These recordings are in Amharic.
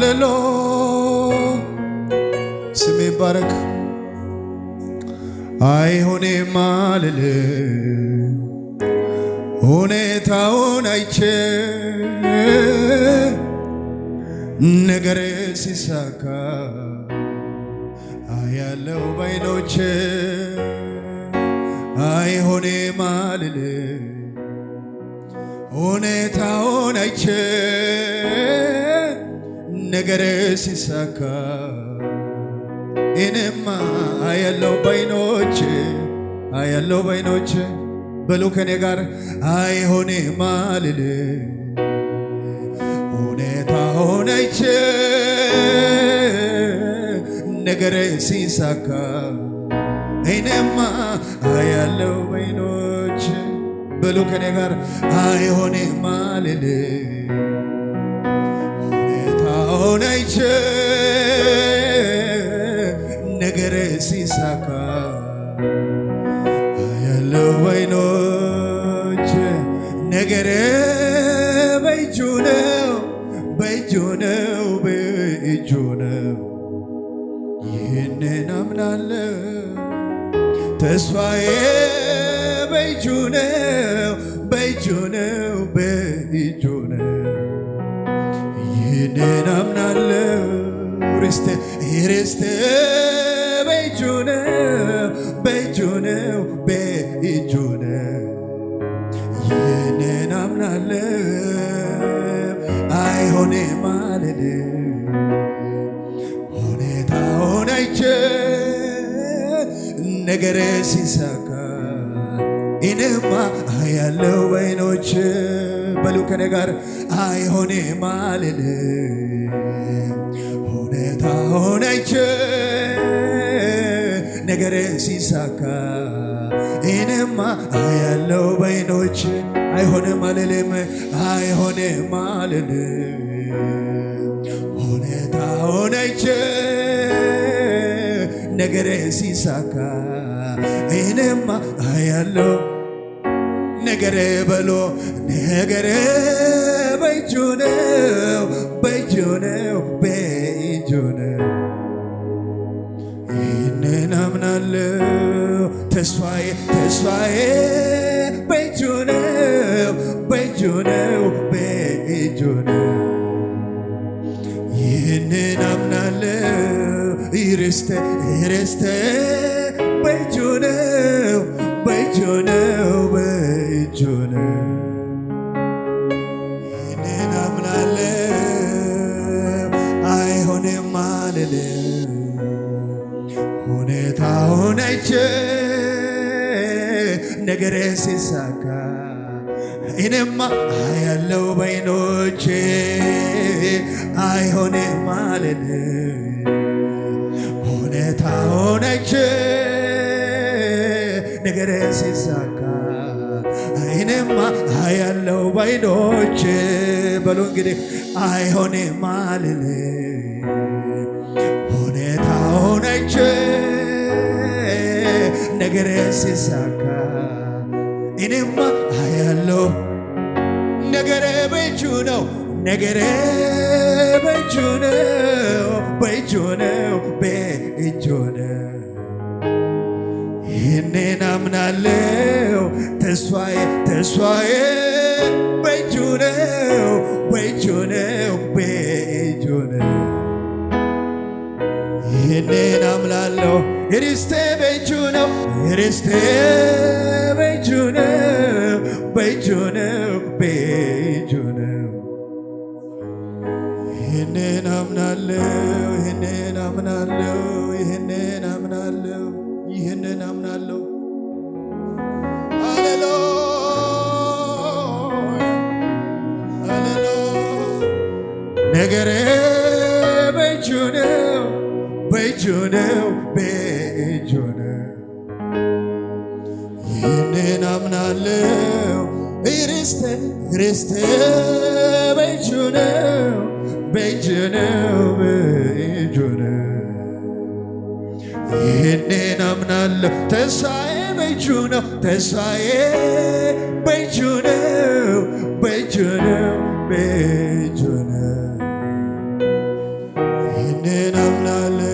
ሃሌሉ ስሜ ባረክ አይሆንም አልልም ሁኔታውን አይቼ ነገር ሲሳካ አያለው ባይኖቼ አይሆንም አልልም ሁኔታውን አይቼ ነገር ሲሳካ እኔማ አያለው ባይኖቼ አያለው ባይኖቼ በሉ ከኔ ጋር አይሆንም አልልም ሁኔታውን አይቼ ነገር ሲሳካ እኔማ አያለው ባይኖቼ በሉ ከኔ ጋር አይሆንም አልልም ሁኔታውን አይቼ ነገር ሲሳካ አያለው ባይኖቼ ነገር በእጁ ነው በእጁ ነው በእጁ ነው ይህንን አምናለሁ ተስፋዬ በእጁ ነው በእጁ ነው በእጁ ነው ይህንን አምናለሁ ርስቴ ርስቴ በእጁ ነው በእጁ ነው በእጁ ነው ይህንን አምናለሁ አይሆንም አልልም ሁኔታውን አይቼ ነገር ሲሳካ እኔማ አያለው ባይኖቼ በሉ ከኔ ጋር አይሆንም አልልም ሁኔታውን አይቼ ነገር ሲሳካ እኔማ አያለው ባይኖቼ አይሆንም አልልም አይሆንም አልልም ሁኔታውን አይቼ ነገር ሲሳካ እኔማ አያለው ነገር በሎ ነገር በእጁ ነው በእጁ ነው በእጁ ነው ይህንን አምናለሁ ተስፋዬ ተስፋዬ በእጁ ነው በእጁ ነው በእጁ ነው ይህንን አምናለሁ ርስቴ ርስቴ በእጁ ነው በእጁ ነው በእጁ ነው ይህንን አምናለሁ አይሆንም አልልም ሁኔታውን አይቼ ነገር ሲሳካ እኔማ አያለው ባይኖቼ አይሆንም አልልም ሁኔታውን አይቼ ነገር ሲሳካ እኔማ አያለው ባይኖቼ በሉ እንግዲህ አይሆንም አልልም ሁኔታውን አይቼ ነገር ሲሳካ እኔማ አያለው ነገር በእጁ ነው ነገር በእጁ ነው በእጁ ነው በእጁ ነው ይህንን አምናለሁ ተስፋዬ ተስፋዬ በእጁ ነው በእጁ ነው በእጁ ነው ይህንን አምናለሁ ርስቴ በእጁ ነው ርስቴ በእጁ ነው በእጁ ነው በእጁ ነው ይህንን አምናለሁ ይህንን አምናለሁ ይህንን አምናለሁ ይህንን አምናለሁ ሃሌሉያ ሃሌሉያ ነገሬ በእጁ ነው በእጁ ነው በእጁ ነው ይህንን አምናለሁ ርስቴ ርስቴ በእጁ ነው በእጁ ነው በእጁ ነው ይህንን አምናለሁ ተስፋዬ በእጁ ነው ተስፋዬ በእጁ ነው በእጁ ነው በእጁ ነው ይህንን አምናለሁ።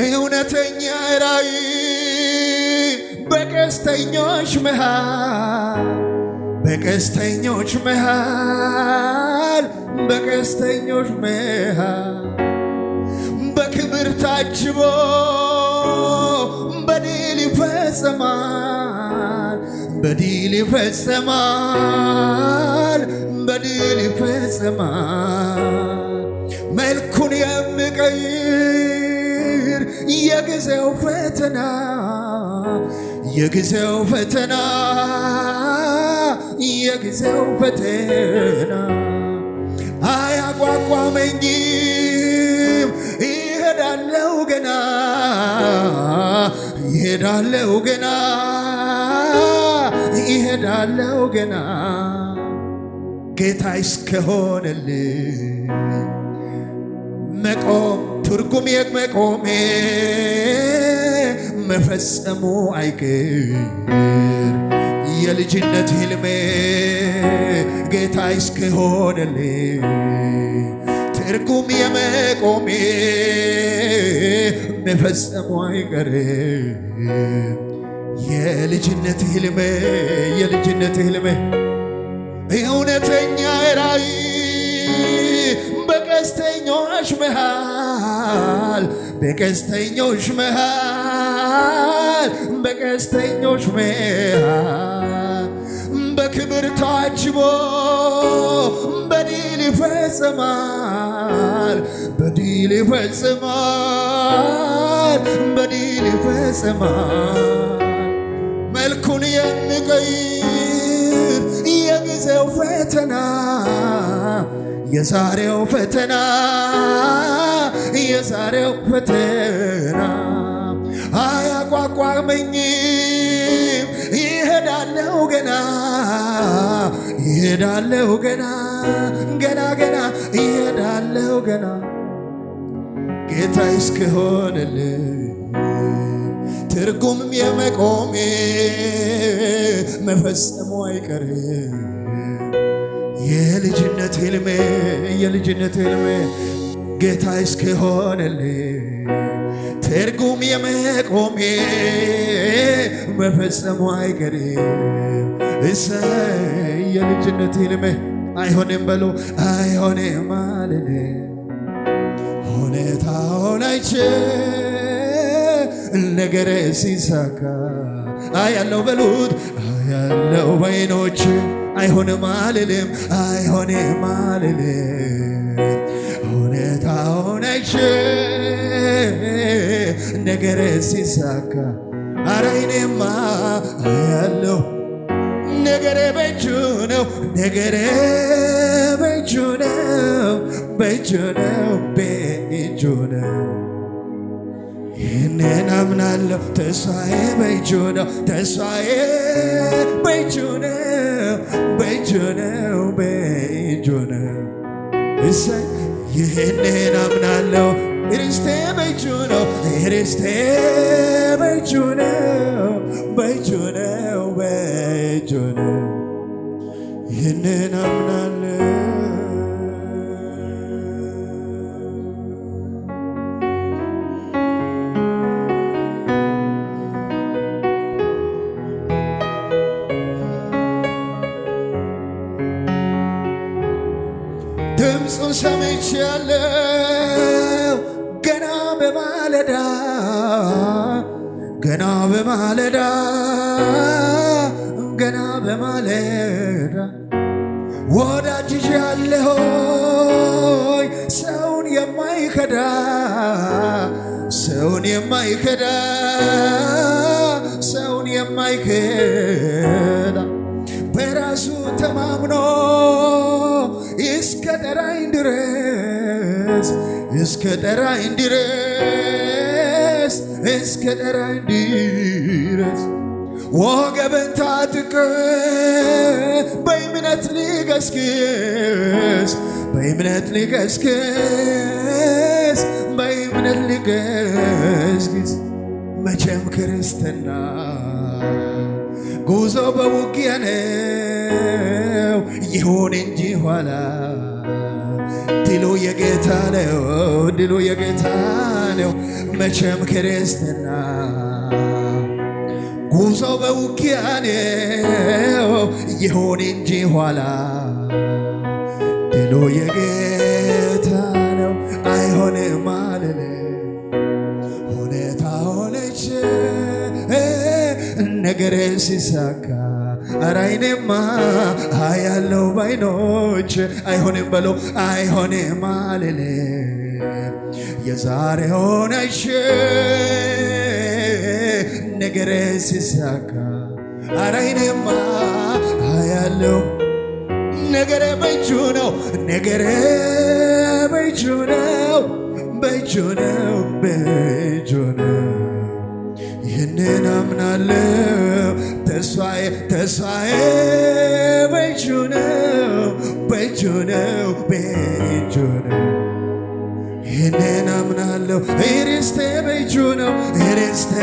እውነተኛ ራእይ በቀስተኞች መሃል በቀስተኞች መሃል በቀስተኞች መሃል በክብር ታጅቦ በድል ይፈጸማል በድል ይፈጸማል በድል ይፈጸማል። መልኩን የሚቀይር የጊዜው ፈተና የጊዜው ፈተና የጊዜው ፈተና አያቋቋመኝም። ይሄዳለው ገና ይሄዳለው ገና ይሄዳለው ገና ጌታ እስከሆነልኝ መቆም ትርጉም የመቆሜ መፈጸሙ አይቀር የልጅነት ሕልሜ ጌታ እስከሆነልኝ ትርጉም የመቆሜ መፈጸሙ አይቀር የልጅነት ሕልሜ የልጅነት ሕልሜ እውነተኛ ራእይ በቀስተኞች መሃል በቀስተኞች መሃል በቀስተኞች መሃል በክብር ታጅቦ በድል ይፈጸማል በድል ይፈጸማል በድል ይፈጸማል። መልኩን የሚቀይር የጊዜው ፈተና የዛሬው ፈተና የዛሬው ፈተና አያቋቋመኝም። ይሄዳለው ገና ይሄዳለው ገና ገና ገና ይሄዳለው ገና ጌታ እስከሆነልኝ ትርጉም የመቆሜ መፈጸሙ አይቀርም የልጅነት ሕልሜ የልጅነት ሕልሜ ጌታ እስከሆነልኝ ትርጉም የመቆሜ መፈጸሙ አይቀርም። እሰይ የልጅነት ሕልሜ አይሆንም በሉ አይሆንም አልልም ሁኔታውን አይቼ ነገሬ ሲሳካ አያለው በሉት አያለው በዓይኖቼ አይሆንም አልልም አይሆንም አልልም ሁኔታውን አይቼ ነገሬ ሲሳካ ኧረ እኔማ አያለው ነገሬ በእጁ ነው ነገሬ በእጁ ነው በእጁ ነው በእጁ ነው። ይህንን አምናለሁ ተስፋዬ በእጁ ነው ተስፋዬ በእጁ ነው በእጁ ነው በእጁ ነው። እሰይ ይህንን አምናለሁ ርስቴ በእጁ ነው ርስቴ በእጁ ነው በእጁ ነው በእጁ ነው። ይህንን አምናለሁ ድምፁን ሰምቻለሁ ገና በማለዳ ገና በማለዳ ገና በማለዳ ወዳጅሽ ያለሆይ ሰውን የማይከዳ ሰውን የማይከዳ ሰውን የማይከዳ በራሱ ተማምኖ እስከ ጠራኝ ድረስ እስከ ጠራኝ ድረስ እስከ ጠራኝ ድረስ ወገብን ታጥቀ በእምነት ልገስግስ በእምነት ልገስግስ በእምነት ልገስግስ መቼም ክርስትና ጉዞ በውጊያ ነው ይሁን እንጂ ኋላ ድሉ የጌታ ነው ድሉ የጌታ ነው መቼም ክርስትና ጉዞ በውጊያ ነው ይሁን እንጂ ኋላ ድሉ የጌታ ነው አይሆንም አልልም ሁኔታ ሆነች ነገር ሲሳካ ኧረ አይኔማ አያለው ባይኖች አይሆንም በለው አይሆንም አልልም የዛሬ ሆነች ነገር ሲሳካ ኧረ አይኔማ አያለው ነገሬ በእጁ ነው ነገሬ በእጁ ነው በእጁ ነው በእጁ ነው ይህንን አምናለሁ ተስፋዬ በእጁ ነው በእጁ ነው በእጁ ነው ይህንን አምናለሁ ርስቴ በእጁ ነው ርስቴ